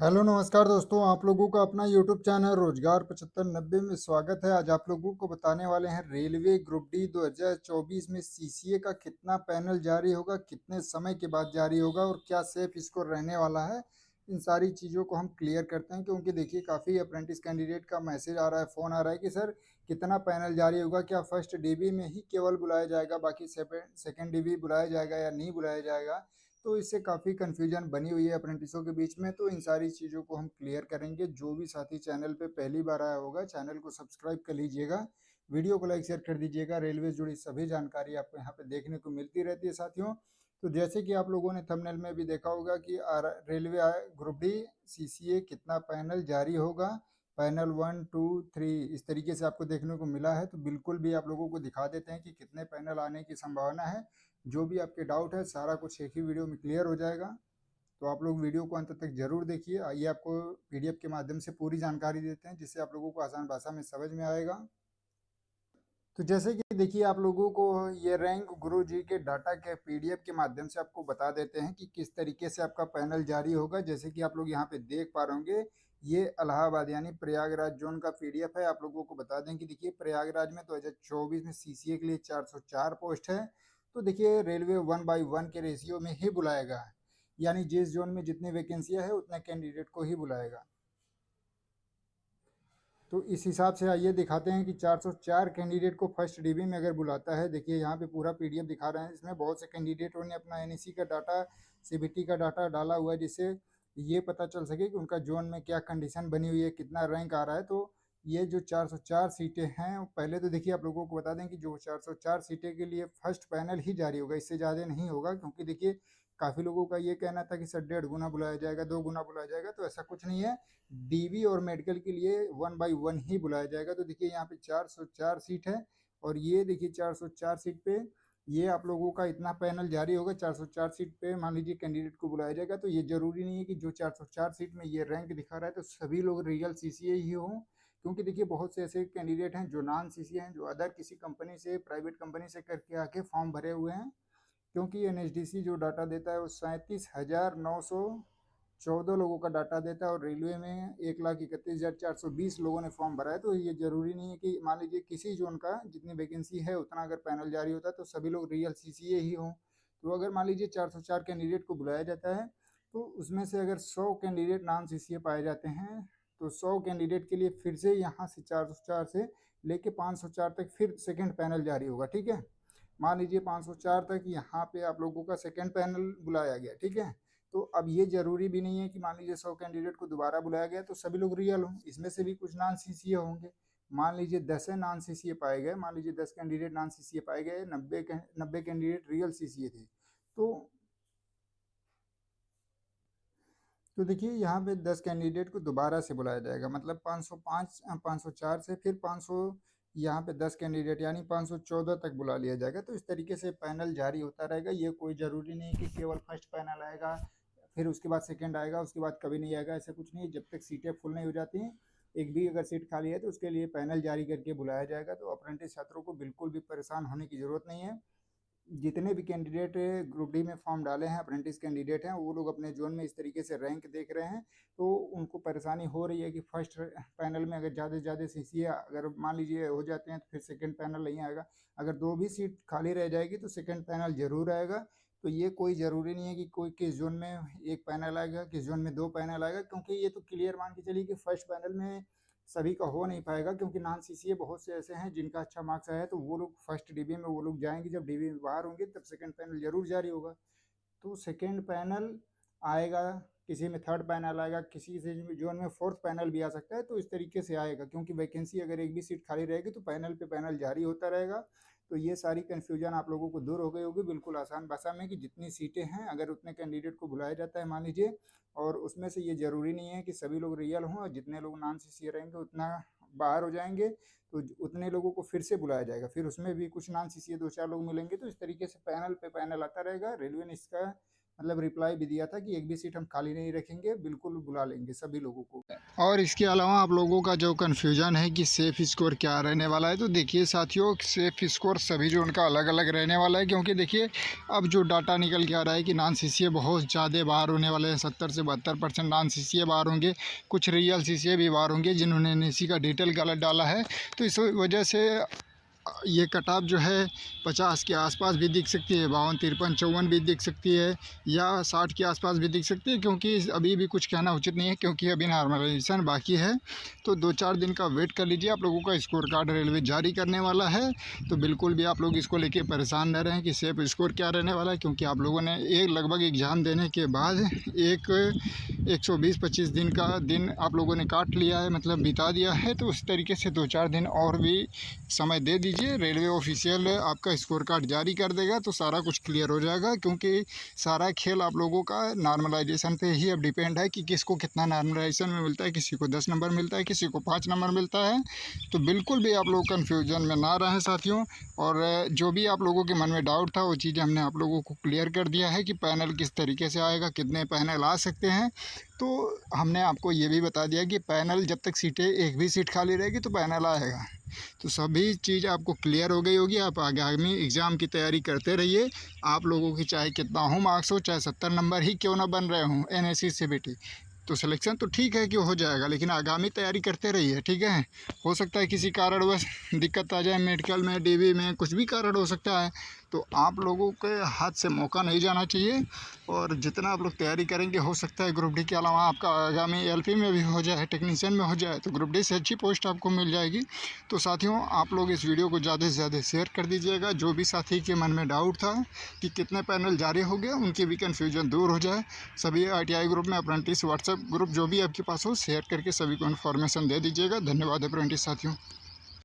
Hello नमस्कार दोस्तों, आप लोगों का अपना यूट्यूब चैनल रोजगार 7590 में स्वागत है। आज आप लोगों को बताने वाले हैं रेलवे ग्रुप डी 2024 में सीसीए का कितना पैनल जारी होगा, कितने समय के बाद जारी होगा और क्या सेफ स्कोर रहने वाला है। इन सारी चीज़ों को हम क्लियर करते हैं, क्योंकि देखिए काफ़ी अप्रेंटिस कैंडिडेट का मैसेज आ रहा है, फ़ोन आ रहा है कि सर कितना पैनल जारी होगा, क्या फर्स्ट डीबी में ही केवल बुलाया जाएगा, बाकी सेकेंड डीबी बुलाया जाएगा या नहीं बुलाया जाएगा। तो इससे काफ़ी कन्फ्यूजन बनी हुई है अप्रेंटिसों के बीच में। तो इन सारी चीज़ों को हम क्लियर करेंगे। जो भी साथी चैनल पे पहली बार आया होगा, चैनल को सब्सक्राइब कर लीजिएगा, वीडियो को लाइक शेयर कर दीजिएगा। रेलवे से जुड़ी सभी जानकारी आपको यहाँ पे देखने को मिलती रहती है साथियों। तो जैसे कि आप लोगों ने थंबनेल में भी देखा होगा कि रेलवे ग्रुप डी सीसीए कितना पैनल जारी होगा, पैनल 1 2 3 इस तरीके से आपको देखने को मिला है। तो बिल्कुल भी आप लोगों को दिखा देते हैं कि कितने पैनल आने की संभावना है। जो भी आपके डाउट है सारा कुछ एक ही वीडियो में क्लियर हो जाएगा। तो आप लोग वीडियो को अंत तक जरूर देखिए। आइए आपको पीडीएफ के माध्यम से पूरी जानकारी देते हैं, जिससे आप लोगों को आसान भाषा में समझ में आएगा। तो जैसे कि देखिए आप लोगों को ये रैंक गुरु जी के डाटा के पीडीएफ के माध्यम से आपको बता देते हैं कि किस तरीके से आपका पैनल जारी होगा। जैसे कि आप लोग यहाँ पे देख पा रहे होंगे, ये इलाहाबाद यानी प्रयागराज जोन का पीडीएफ है। आप लोगों को बता दें कि देखिए प्रयागराज में 2024 में सीसीए के लिए 404 पोस्ट है। तो देखिए रेलवे 1/1 के रेशियो में ही बुलाएगा, यानी जिस जोन में जितनी वैकेंसियां है उतने कैंडिडेट को ही बुलाएगा। तो इस हिसाब से आइए दिखाते हैं कि 404 कैंडिडेट को फर्स्ट डीबी में अगर बुलाता है। देखिए यहाँ पे पूरा पीडीएफ दिखा रहे हैं। इसमें बहुत से कैंडिडेटों ने अपना एनईसी का डाटा, सीबीटी का डाटा डाला हुआ है, जिससे ये पता चल सके कि उनका जोन में क्या कंडीशन बनी हुई है, कितना रैंक आ रहा है। तो ये जो 404 सीटें हैं, पहले तो देखिए आप लोगों को बता दें कि जो 404 सीटें के लिए फर्स्ट पैनल ही जारी होगा, इससे ज़्यादा नहीं होगा। क्योंकि देखिए काफ़ी लोगों का ये कहना था कि सर 1.5 गुना बुलाया जाएगा, 2 गुना बुलाया जाएगा। तो ऐसा कुछ नहीं है। डीवी और मेडिकल के लिए 1/1 ही बुलाया जाएगा। तो देखिए यहाँ पे 404 सीट है, और ये देखिए 404 सीट पे ये आप लोगों का इतना पैनल जारी होगा। 404 सीट पे मान लीजिए कैंडिडेट को बुलाया जाएगा। तो ये जरूरी नहीं है कि जो 404 सीट में ये रैंक दिखा रहा है तो सभी लोग रियल सीसीए ही हों। क्योंकि देखिए बहुत से ऐसे कैंडिडेट हैं जो नॉन सीसीए हैं, जो अदर किसी कंपनी से, प्राइवेट कंपनी से करके आके फॉर्म भरे हुए हैं। क्योंकि एनएचडीसी जो डाटा देता है वो 37,914 लोगों का डाटा देता है, और रेलवे में 1,31,420 लोगों ने फॉर्म भरा है। तो ये जरूरी नहीं है कि मान लीजिए किसी जोन का जितनी वैकेंसी है उतना अगर पैनल जारी होता है तो सभी लोग रियल सीसीए ही हों। तो अगर मान लीजिए 404 कैंडिडेट को बुलाया जाता है, तो उसमें से अगर 100 कैंडिडेट नॉन सीसीए पाए जाते हैं, तो 100 कैंडिडेट के लिए फिर से यहाँ से 404 से लेके 504 तक फिर सेकेंड पैनल जारी होगा। ठीक है, मान लीजिए 504 तक यहाँ पे आप लोगों का सेकंड पैनल बुलाया गया। ठीक है, तो अब ये जरूरी भी नहीं है कि मान लीजिए 100 कैंडिडेट को दोबारा बुलाया गया तो सभी लोग रियल हों। इसमें से भी कुछ नॉन सीसीए होंगे। मान लीजिए 10 नॉन सीसीए पाए गए, मान लीजिए 10 कैंडिडेट नॉन सीसीए पाए गए, 90 कैंडिडेट रियल सीसीए थे। तो तो देखिए यहाँ पे 10 कैंडिडेट को दोबारा से बुलाया जाएगा, मतलब 505 504 से फिर 500, यहाँ पे 10 कैंडिडेट यानी 514 तक बुला लिया जाएगा। तो इस तरीके से पैनल जारी होता रहेगा। ये कोई ज़रूरी नहीं कि केवल फर्स्ट पैनल आएगा फिर उसके बाद सेकंड आएगा, उसके बाद कभी नहीं आएगा। ऐसा कुछ नहीं है। जब तक सीटें फुल नहीं हो जाती हैं, एक भी अगर सीट खाली है तो उसके लिए पैनल जारी करके बुलाया जाएगा। तो अप्रेंटिस छात्रों को बिल्कुल भी परेशान होने की ज़रूरत नहीं है। जितने भी कैंडिडेट ग्रुप डी में फॉर्म डाले हैं, अप्रेंटिस कैंडिडेट हैं, वो लोग अपने जोन में इस तरीके से रैंक देख रहे हैं। तो उनको परेशानी हो रही है कि फर्स्ट पैनल में अगर ज़्यादा से ज़्यादा सीसीए अगर मान लीजिए हो जाते हैं तो फिर सेकंड पैनल नहीं आएगा। अगर दो भी सीट खाली रह जाएगी तो सेकंड पैनल जरूर आएगा। तो ये कोई ज़रूरी नहीं है कि कोई किस जोन में एक पैनल आएगा, किस जोन में दो पैनल आएगा। क्योंकि ये तो क्लियर मान के चलिए कि फर्स्ट पैनल में सभी का हो नहीं पाएगा। क्योंकि नॉन सीसीए बहुत से ऐसे हैं जिनका अच्छा मार्क्स आया है, तो वो लोग फर्स्ट डीबी में वो लोग जाएंगे। जब डीबी में बाहर होंगे तब सेकंड पैनल जरूर जारी होगा। तो सेकंड पैनल आएगा, किसी में थर्ड पैनल आएगा, किसी किसी जोन में फोर्थ पैनल भी आ सकता है। तो इस तरीके से आएगा, क्योंकि वैकेंसी अगर एक भी सीट खाली रहेगी तो पैनल पे पैनल जारी होता रहेगा। तो ये सारी कन्फ्यूजन आप लोगों को दूर हो गई होगी बिल्कुल आसान भाषा में, कि जितनी सीटें हैं अगर उतने कैंडिडेट को बुलाया जाता है मान लीजिए, और उसमें से ये ज़रूरी नहीं है कि सभी लोग रियल हों, और जितने लोग नॉन सीसीए रहेंगे उतना बाहर हो जाएंगे। तो उतने लोगों को फिर से बुलाया जाएगा, फिर उसमें भी कुछ नॉन सीसीए 2 4 लोग मिलेंगे। तो इस तरीके से पैनल पे पैनल आता रहेगा। रेलवे ने इसका मतलब रिप्लाई भी दिया था कि एक भी सीट हम खाली नहीं रखेंगे, बिल्कुल बुला लेंगे सभी लोगों को। और इसके अलावा आप लोगों का जो कन्फ्यूजन है कि सेफ़ स्कोर क्या रहने वाला है, तो देखिए साथियों, सेफ़ स्कोर सभी जो उनका अलग अलग रहने वाला है, क्योंकि देखिए अब जो डाटा निकल के आ रहा है कि नॉन सीसीए बहुत ज़्यादा बाहर होने वाले हैं, 70 से 72% नॉन सीसीए बाहर होंगे, कुछ रियल सीसीए भी बाहर होंगे जिन्होंने एनएसी का डिटेल गलत डाला है। तो इस वजह से ये कट ऑफ जो है 50 के आसपास भी दिख सकती है, 52, 53, 54 भी दिख सकती है, या 60 के आसपास भी दिख सकती है, क्योंकि अभी भी कुछ कहना उचित नहीं है, क्योंकि अभी नॉर्मलाइजेशन बाकी है। तो 2-4 दिन का वेट कर लीजिए, आप लोगों का स्कोर कार्ड रेलवे जारी करने वाला है। तो बिल्कुल भी आप लोग इसको लेके परेशान न रहें कि सेफ स्कोर क्या रहने वाला है, क्योंकि आप लोगों ने एक लगभग एग्ज़ाम देने के बाद 120-25 दिन का दिन आप लोगों ने काट लिया है, मतलब बिता दिया है। तो उस तरीके से 2-4 दिन और भी समय दे दीजिए, रेलवे ऑफिशियल आपका स्कोर कार्ड जारी कर देगा, तो सारा कुछ क्लियर हो जाएगा। क्योंकि सारा खेल आप लोगों का नॉर्मलाइजेशन पे ही अब डिपेंड है कि किसको कितना नॉर्मलाइजेशन में मिलता है, किसी को 10 नंबर मिलता है, किसी को 5 नंबर मिलता है। तो बिल्कुल भी आप लोग कन्फ्यूजन में ना रहें साथियों। और जो भी आप लोगों के मन में डाउट था वो चीज़ें हमने आप लोगों को क्लियर कर दिया है कि पैनल किस तरीके से आएगा, कितने पैनल आ सकते हैं। तो हमने आपको ये भी बता दिया कि पैनल जब तक सीटें, एक भी सीट खाली रहेगी तो पैनल आएगा। तो सभी चीज़ आपको क्लियर हो गई होगी। आप आगामी एग्ज़ाम की तैयारी करते रहिए। आप लोगों की चाहे कितना हो मार्क्स हो, चाहे 70 नंबर ही क्यों ना बन रहे हों एनएसी सीबीटी, तो सिलेक्शन तो ठीक है कि हो जाएगा, लेकिन आगामी तैयारी करते रहिए, ठीक है। हो सकता है किसी कारणवश दिक्कत आ जाए, मेडिकल में, डीवी में, कुछ भी कारण हो सकता है। तो आप लोगों के हाथ से मौका नहीं जाना चाहिए। और जितना आप लोग तैयारी करेंगे, हो सकता है ग्रुप डी के अलावा आपका आगामी एलपी में भी हो जाए, टेक्नीशियन में हो जाए, तो ग्रुप डी से अच्छी पोस्ट आपको मिल जाएगी। तो साथियों, आप लोग इस वीडियो को ज़्यादा से ज़्यादा शेयर कर दीजिएगा। जो भी साथी के मन में डाउट था कि कितने पैनल जारी हो गए, उनकी भी कन्फ्यूजन दूर हो जाए। सभी ITI ग्रुप में अप्रेंटिस व्हाट्सएप ग्रुप जो भी आपके पास हो, शेयर करके सभी को इन्फॉर्मेशन दे दीजिएगा। धन्यवाद अप्रेंटिस साथियों।